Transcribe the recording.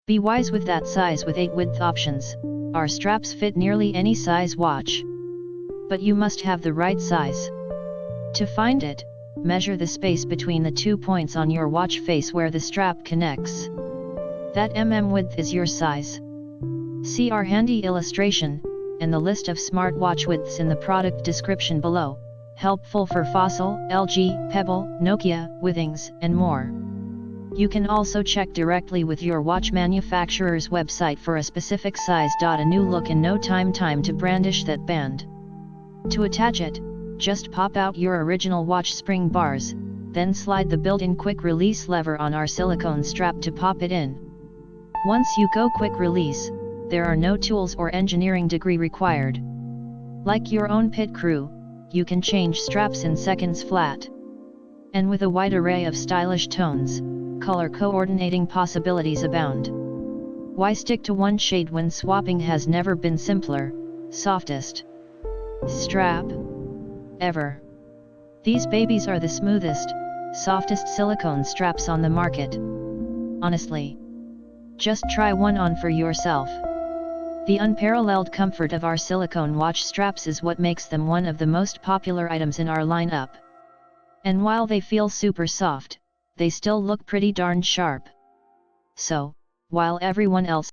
Be wise with that size. With 8 width options, our straps fit nearly any size watch. But you must have the right size. To find it, measure the space between the 2 points on your watch face where the strap connects. That width is your size. See our handy illustration, and the list of smartwatch widths in the product description below, helpful for Fossil, LG, Pebble, Nokia, Withings, and more. You can also check directly with your watch manufacturer's website for a specific size. A new look and no time to brandish that band. To attach it, just pop out your original watch spring bars, then slide the built-in quick release lever on our silicone strap to pop it in. Once you go quick release, there are no tools or engineering degree required. Like your own pit crew, you can change straps in seconds flat. And with a wide array of stylish tones, color coordinating possibilities abound. Why stick to one shade when swapping has never been simpler? Softest strap ever. These babies are the smoothest, softest silicone straps on the market. Honestly, just try one on for yourself. The unparalleled comfort of our silicone watch straps is what makes them one of the most popular items in our lineup. And while they feel super soft, they still look pretty darn sharp. So, while everyone else